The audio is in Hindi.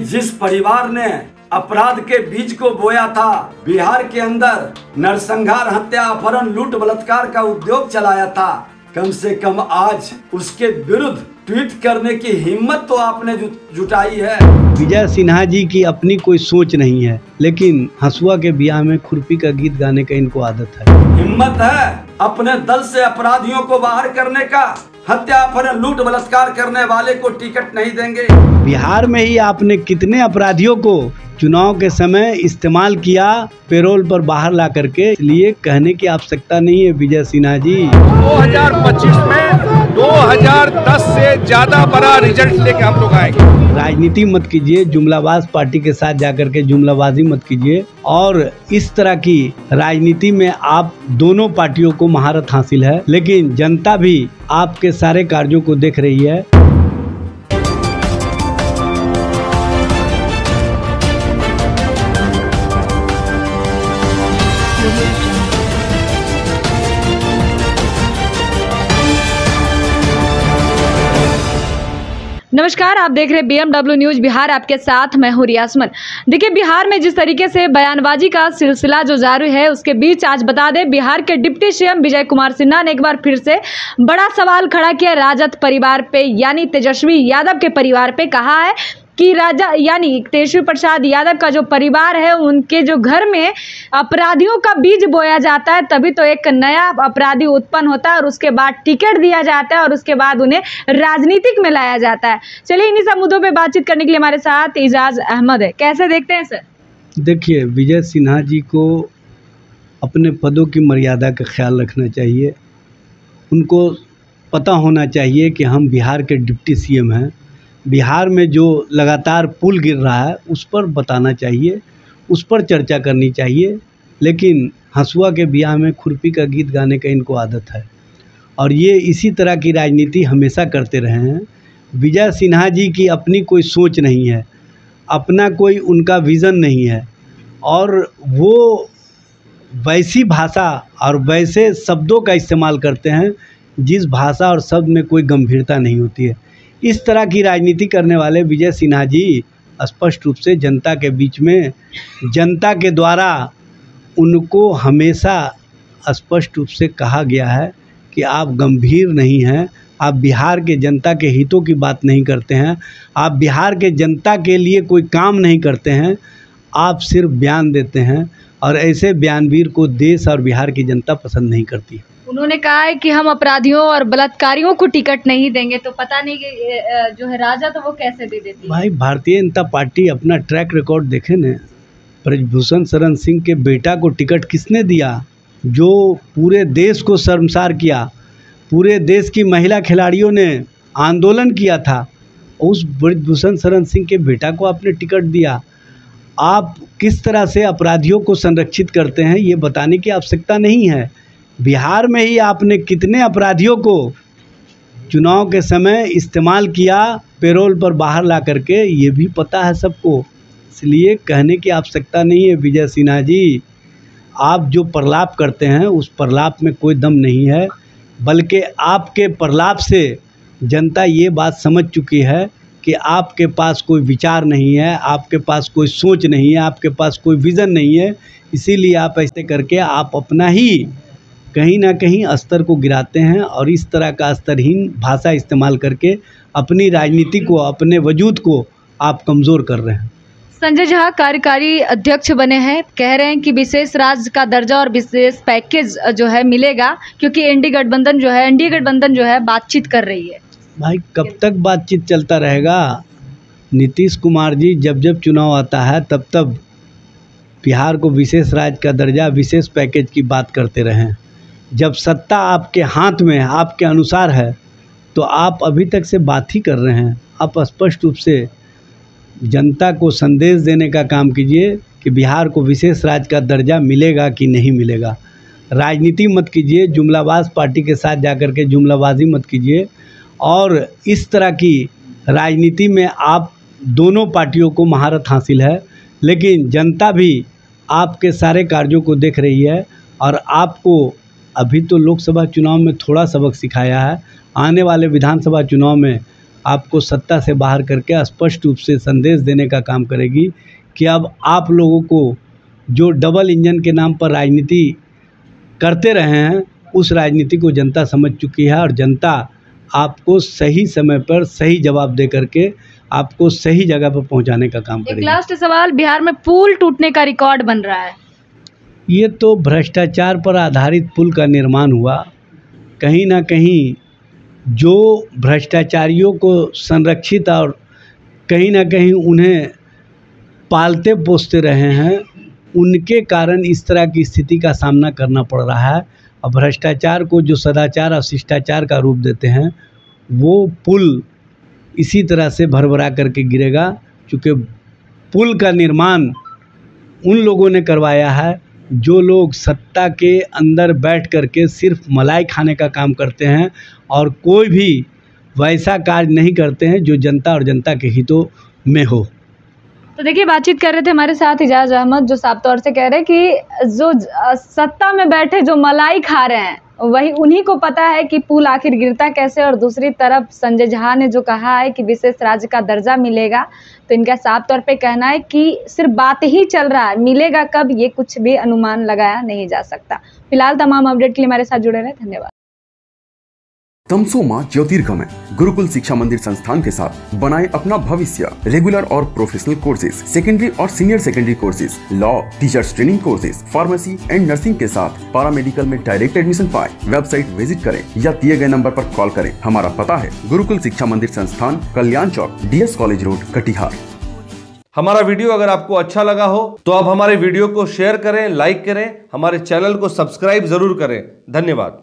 जिस परिवार ने अपराध के बीज को बोया था, बिहार के अंदर नरसंहार, हत्या, अपहरण, लूट, बलात्कार का उद्योग चलाया था, कम से कम आज उसके विरुद्ध ट्वीट करने की हिम्मत तो आपने जुटाई है। विजय सिन्हा जी की अपनी कोई सोच नहीं है, लेकिन हंसुआ के ब्याह में खुरपी का गीत गाने का इनको आदत है। हिम्मत है अपने दल से अपराधियों को बाहर करने का। हत्या, अपहरण, लूट, बलात्कार करने वाले को टिकट नहीं देंगे। बिहार में ही आपने कितने अपराधियों को चुनाव के समय इस्तेमाल किया पेरोल पर बाहर ला करके, इसलिए कहने की आवश्यकता नहीं है विजय सिन्हा जी। 2025 में 2010 से ज्यादा बड़ा रिजल्ट लेके हम लोग आएंगे। राजनीति मत कीजिए, जुमलाबाज पार्टी के साथ जाकर के जुमलाबाजी मत कीजिए, और इस तरह की राजनीति में आप दोनों पार्टियों को महारत हासिल है, लेकिन जनता भी आपके सारे कार्यों को देख रही है। नमस्कार, आप देख रहे हैं BMW न्यूज बिहार, आपके साथ मैं हूं रियासमन। देखिए, बिहार में जिस तरीके से बयानबाजी का सिलसिला जो जारी है, उसके बीच आज बता दें, बिहार के डिप्टी सीएम विजय कुमार सिन्हा ने एक बार फिर से बड़ा सवाल खड़ा किया राजद परिवार पे, यानी तेजस्वी यादव के परिवार पे। कहा है कि राजा यानी तेजस्वी प्रसाद यादव का जो परिवार है, उनके जो घर में अपराधियों का बीज बोया जाता है, तभी तो एक नया अपराधी उत्पन्न होता है और उसके बाद टिकट दिया जाता है और उसके बाद उन्हें राजनीतिक में लाया जाता है। चलिए, इन्हीं सब मुद्दों पे बातचीत करने के लिए हमारे साथ इजाज अहमद है। कैसे देखते हैं सर? देखिए, विजय सिन्हा जी को अपने पदों की मर्यादा का ख्याल रखना चाहिए। उनको पता होना चाहिए कि हम बिहार के डिप्टी सीएम हैं। बिहार में जो लगातार पुल गिर रहा है उस पर बताना चाहिए, उस पर चर्चा करनी चाहिए, लेकिन हंसुआ के ब्याह में खुरपी का गीत गाने का इनको आदत है और ये इसी तरह की राजनीति हमेशा करते रहे हैं। विजय सिन्हा जी की अपनी कोई सोच नहीं है, अपना कोई उनका विज़न नहीं है, और वो वैसी भाषा और वैसे शब्दों का इस्तेमाल करते हैं जिस भाषा और शब्द में कोई गंभीरता नहीं होती है। इस तरह की राजनीति करने वाले विजय सिन्हा जी स्पष्ट रूप से जनता के बीच में, जनता के द्वारा उनको हमेशा स्पष्ट रूप से कहा गया है कि आप गंभीर नहीं हैं, आप बिहार के जनता के हितों की बात नहीं करते हैं, आप बिहार के जनता के लिए कोई काम नहीं करते हैं, आप सिर्फ बयान देते हैं, और ऐसे बयानवीर को देश और बिहार की जनता पसंद नहीं करती। उन्होंने कहा है कि हम अपराधियों और बलात्कारियों को टिकट नहीं देंगे, तो पता नहीं कि जो है राजा तो वो कैसे दे देती है। भाई, भारतीय जनता पार्टी अपना ट्रैक रिकॉर्ड देखे न। ब्रजभूषण शरण सिंह के बेटा को टिकट किसने दिया, जो पूरे देश को शर्मसार किया, पूरे देश की महिला खिलाड़ियों ने आंदोलन किया था, उस ब्रजभूषण शरण सिंह के बेटा को आपने टिकट दिया। आप किस तरह से अपराधियों को संरक्षित करते हैं ये बताने की आवश्यकता नहीं है। बिहार में ही आपने कितने अपराधियों को चुनाव के समय इस्तेमाल किया पेरोल पर बाहर ला करके, ये भी पता है सबको, इसलिए कहने की आवश्यकता नहीं है। विजय सिन्हा जी, आप जो प्रलाप करते हैं उस प्रलाप में कोई दम नहीं है, बल्कि आपके प्रलाप से जनता ये बात समझ चुकी है कि आपके पास कोई विचार नहीं है, आपके पास कोई सोच नहीं है, आपके पास कोई विज़न नहीं है। इसीलिए आप ऐसे करके आप अपना ही कहीं ना कहीं स्तर को गिराते हैं और इस तरह का स्तरहीन भाषा इस्तेमाल करके अपनी राजनीति को, अपने वजूद को आप कमज़ोर कर रहे हैं। संजय झा कार्यकारी अध्यक्ष बने हैं, कह रहे हैं कि विशेष राज्य का दर्जा और विशेष पैकेज जो है मिलेगा, क्योंकि एनडीए गठबंधन जो है बातचीत कर रही है। भाई, कब तक बातचीत चलता रहेगा? नीतीश कुमार जी जब जब चुनाव आता है तब तब बिहार को विशेष राज्य का दर्जा, विशेष पैकेज की बात करते रहे। जब सत्ता आपके हाथ में, आपके अनुसार है, तो आप अभी तक से बात ही कर रहे हैं। आप स्पष्ट रूप से जनता को संदेश देने का काम कीजिए कि बिहार को विशेष राज्य का दर्जा मिलेगा कि नहीं मिलेगा। राजनीति मत कीजिए, जुमलाबाज पार्टी के साथ जाकर के जुमलाबाजी मत कीजिए, और इस तरह की राजनीति में आप दोनों पार्टियों को महारत हासिल है, लेकिन जनता भी आपके सारे कार्यों को देख रही है और आपको अभी तो लोकसभा चुनाव में थोड़ा सबक सिखाया है, आने वाले विधानसभा चुनाव में आपको सत्ता से बाहर करके स्पष्ट रूप से संदेश देने का काम करेगी कि अब आप लोगों को जो डबल इंजन के नाम पर राजनीति करते रहे हैं, उस राजनीति को जनता समझ चुकी है और जनता आपको सही समय पर सही जवाब दे करके आपको सही जगह पर पहुंचाने का काम करेगी। एक लास्ट सवाल, बिहार में पुल टूटने का रिकॉर्ड बन रहा है। ये तो भ्रष्टाचार पर आधारित पुल का निर्माण हुआ। कहीं ना कहीं जो भ्रष्टाचारियों को संरक्षित और कहीं ना कहीं उन्हें पालते पोसते रहे हैं, उनके कारण इस तरह की स्थिति का सामना करना पड़ रहा है। और भ्रष्टाचार को जो सदाचार और शिष्टाचार का रूप देते हैं, वो पुल इसी तरह से भरभरा करके गिरेगा, क्योंकि पुल का निर्माण उन लोगों ने करवाया है जो लोग सत्ता के अंदर बैठ करके सिर्फ मलाई खाने का काम करते हैं और कोई भी वैसा कार्य नहीं करते हैं जो जनता और जनता के हितों में हो। तो देखिए, बातचीत कर रहे थे हमारे साथ इजाज अहमद, जो साफ तौर से कह रहे हैं कि जो सत्ता में बैठे जो मलाई खा रहे हैं वही उन्हीं को पता है कि पुल आखिर गिरता कैसे। और दूसरी तरफ संजय झा ने जो कहा है कि विशेष राज्य का दर्जा मिलेगा, तो इनका साफ तौर पे कहना है कि सिर्फ बात ही चल रहा है, मिलेगा कब ये कुछ भी अनुमान लगाया नहीं जा सकता। फिलहाल तमाम अपडेट के लिए हमारे साथ जुड़े रहे, धन्यवाद। तमसो मां ज्योतिर्गमय गुरुकुल शिक्षा मंदिर संस्थान के साथ बनाए अपना भविष्य। रेगुलर और प्रोफेशनल कोर्सेज, सेकेंडरी और senior secondary courses, law, teachers training courses, pharmacy and nursing के साथ पैरामेडिकल में डायरेक्ट एडमिशन पाए। वेबसाइट विजिट करें या दिए गए नंबर पर कॉल करें। हमारा पता है गुरुकुल शिक्षा मंदिर संस्थान, कल्याण चौक, DS कॉलेज रोड, कटिहार। हमारा वीडियो अगर आपको अच्छा लगा हो तो आप हमारे वीडियो को शेयर करें, लाइक करें, हमारे चैनल को सब्सक्राइब जरूर करें। धन्यवाद।